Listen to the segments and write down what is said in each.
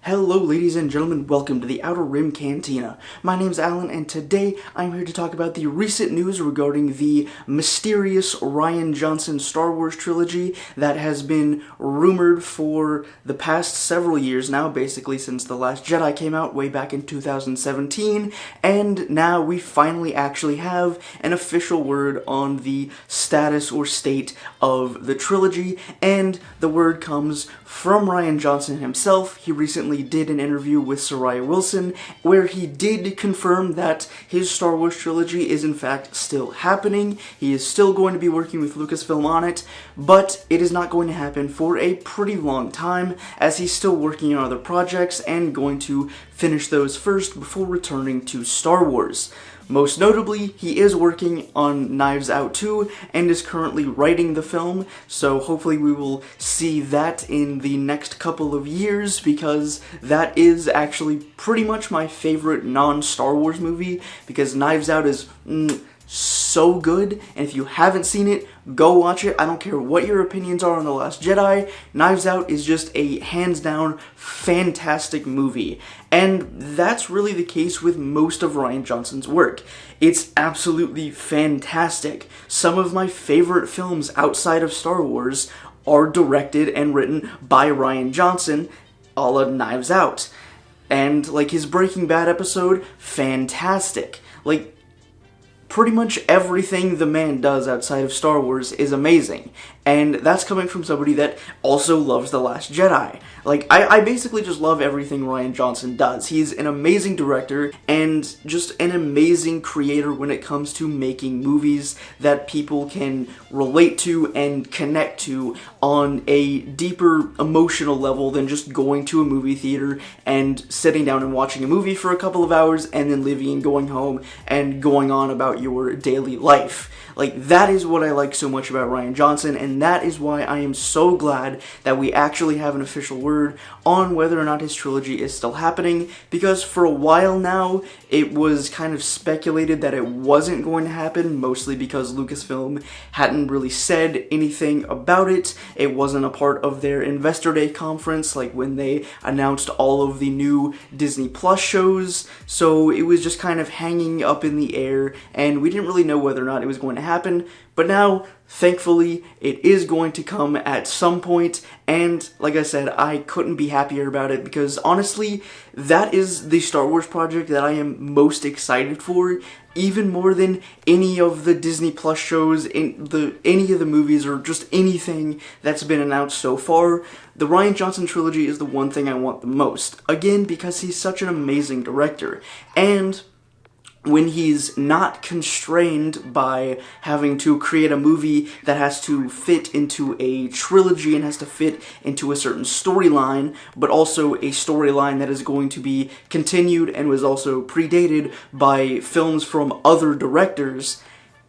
Hello ladies and gentlemen, welcome to the Outer Rim Cantina. My name's Alan and today I'm here to talk about the recent news regarding the mysterious Rian Johnson Star Wars trilogy that has been rumored for the past several years now, basically since The Last Jedi came out way back in 2017, and now we finally actually have an official word on the status or state of the trilogy, and the word comes from Rian Johnson himself. He recently did an interview with Sariah Wilson where he did confirm that his Star Wars trilogy is in fact still happening. He is still going to be working with Lucasfilm on it, but it is not going to happen for a pretty long time as he's still working on other projects and going to finish those first before returning to Star Wars. Most notably, he is working on Knives Out 2 and is currently writing the film, so hopefully we will see that in the next couple of years, because that is actually pretty much my favorite non-Star Wars movie, because Knives Out is so good, and if you haven't seen it, go watch it. I don't care what your opinions are on The Last Jedi, Knives Out is just a hands-down fantastic movie. And that's really the case with most of Rian Johnson's work. It's absolutely fantastic. Some of my favorite films outside of Star Wars are directed and written by Rian Johnson, a la Knives Out. And, like, his Breaking Bad episode, fantastic. Like, pretty much everything the man does outside of Star Wars is amazing, and that's coming from somebody that also loves The Last Jedi. Like, I basically just love everything Rian Johnson does. He's an amazing director and just an amazing creator when it comes to making movies that people can relate to and connect to on a deeper emotional level than just going to a movie theater and sitting down and watching a movie for a couple of hours and then leaving and going home and going on about your daily life. Like, that is what I like so much about Rian Johnson, and that is why I am so glad that we actually have an official word on whether or not his trilogy is still happening, because for a while now, it was kind of speculated that it wasn't going to happen, mostly because Lucasfilm hadn't really said anything about it. It wasn't a part of their Investor Day conference, like when they announced all of the new Disney Plus shows, so it was just kind of hanging up in the air, and we didn't really know whether or not it was going to happen, but now, thankfully, it is going to come at some point, and like I said, I couldn't be happier about it, because honestly, that is the Star Wars project that I am most excited for, even more than any of the Disney Plus shows, any of the movies, or just anything that's been announced so far. The Rian Johnson trilogy is the one thing I want the most, again, because he's such an amazing director, and when he's not constrained by having to create a movie that has to fit into a trilogy and has to fit into a certain storyline, but also a storyline that is going to be continued and was also predated by films from other directors,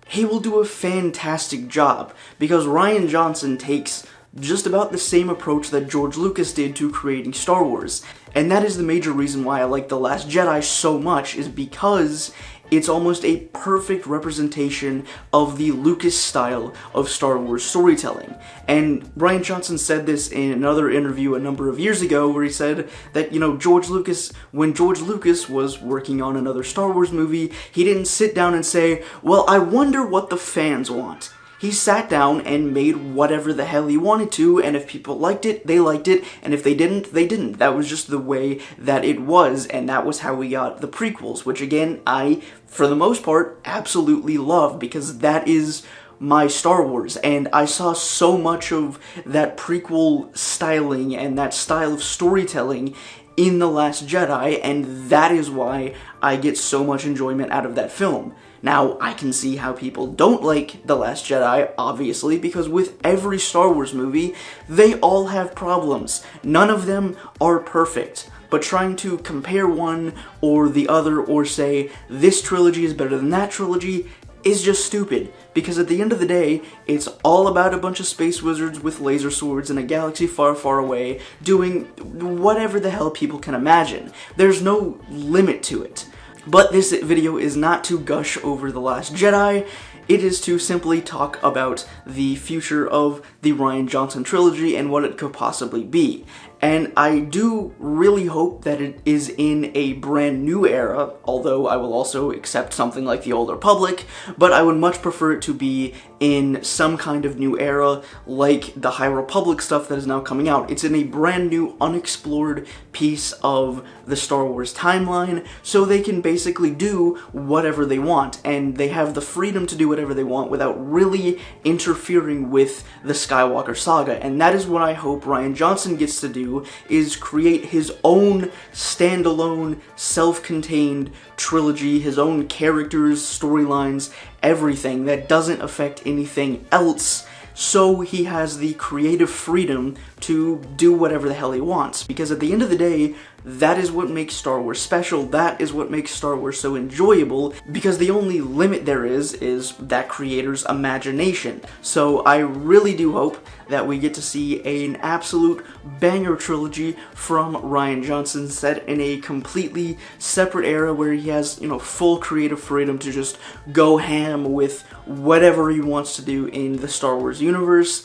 he will do a fantastic job, because Rian Johnson takes just about the same approach that George Lucas did to creating Star Wars. And that is the major reason why I like The Last Jedi so much, is because it's almost a perfect representation of the Lucas style of Star Wars storytelling. And Rian Johnson said this in another interview a number of years ago, where he said that, you know, when George Lucas was working on another Star Wars movie, he didn't sit down and say, well, I wonder what the fans want. He sat down and made whatever the hell he wanted to, and if people liked it, they liked it, and if they didn't, they didn't. That was just the way that it was, and that was how we got the prequels, which again, I, for the most part, absolutely love, because that is my Star Wars, and I saw so much of that prequel styling and that style of storytelling in The Last Jedi, and that is why I get so much enjoyment out of that film. Now, I can see how people don't like The Last Jedi, obviously, because with every Star Wars movie, they all have problems. None of them are perfect. But trying to compare one or the other, or say, this trilogy is better than that trilogy, is just stupid. Because at the end of the day, it's all about a bunch of space wizards with laser swords in a galaxy far, far away, doing whatever the hell people can imagine. There's no limit to it. But this video is not to gush over The Last Jedi, it is to simply talk about the future of the Rian Johnson trilogy and what it could possibly be. And I do really hope that it is in a brand new era, although I will also accept something like the Old Republic, but I would much prefer it to be in some kind of new era, like the High Republic stuff that is now coming out. It's in a brand new, unexplored piece of the Star Wars timeline, so they can basically do whatever they want, and they have the freedom to do whatever they want without really interfering with the Skywalker saga. And that is what I hope Rian Johnson gets to do, is create his own standalone, self-contained trilogy, his own characters, storylines, everything that doesn't affect anything else, so he has the creative freedom to do whatever the hell he wants. Because at the end of the day, that is what makes Star Wars special, that is what makes Star Wars so enjoyable, because the only limit there is that creator's imagination. So I really do hope that we get to see an absolute banger trilogy from Rian Johnson, set in a completely separate era where he has, full creative freedom to just go ham with whatever he wants to do in the Star Wars universe.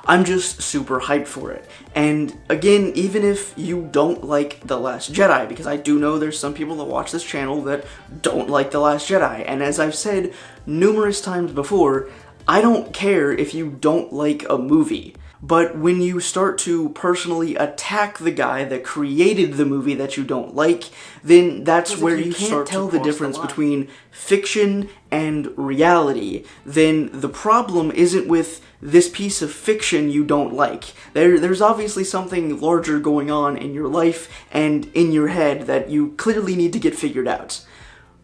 I'm just super hyped for it. And again, even if you don't like The Last Jedi, because I do know there's some people that watch this channel that don't like The Last Jedi, and as I've said numerous times before, I don't care if you don't like a movie. But when you start to personally attack the guy that created the movie that you don't like, then that's where you can't tell the difference between fiction and reality. Then the problem isn't with this piece of fiction you don't like. There's obviously something larger going on in your life and in your head that you clearly need to get figured out.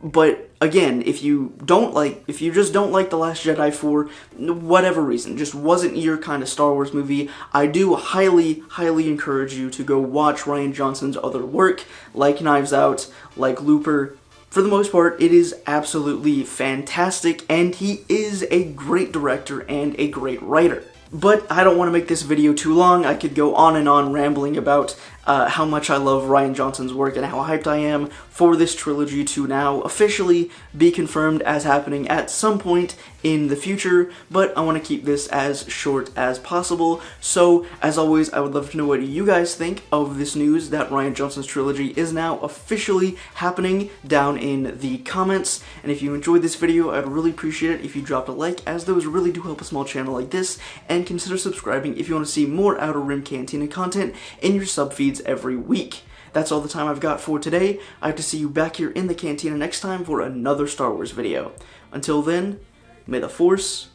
But again, if you just don't like The Last Jedi for whatever reason, just wasn't your kind of Star Wars movie, I do highly, highly encourage you to go watch Rian Johnson's other work, like Knives Out, like Looper. For the most part, it is absolutely fantastic, and he is a great director and a great writer. But I don't want to make this video too long. I could go on and on rambling about how much I love Rian Johnson's work and how hyped I am for this trilogy to now officially be confirmed as happening at some point in the future, but I want to keep this as short as possible. So, as always, I would love to know what you guys think of this news that Rian Johnson's trilogy is now officially happening down in the comments. And if you enjoyed this video, I'd really appreciate it if you dropped a like, as those really do help a small channel like this, and consider subscribing if you want to see more Outer Rim Cantina content in your sub feeds every week. That's all the time I've got for today. I hope to see you back here in the Cantina next time for another Star Wars video. Until then, may the Force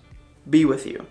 be with you.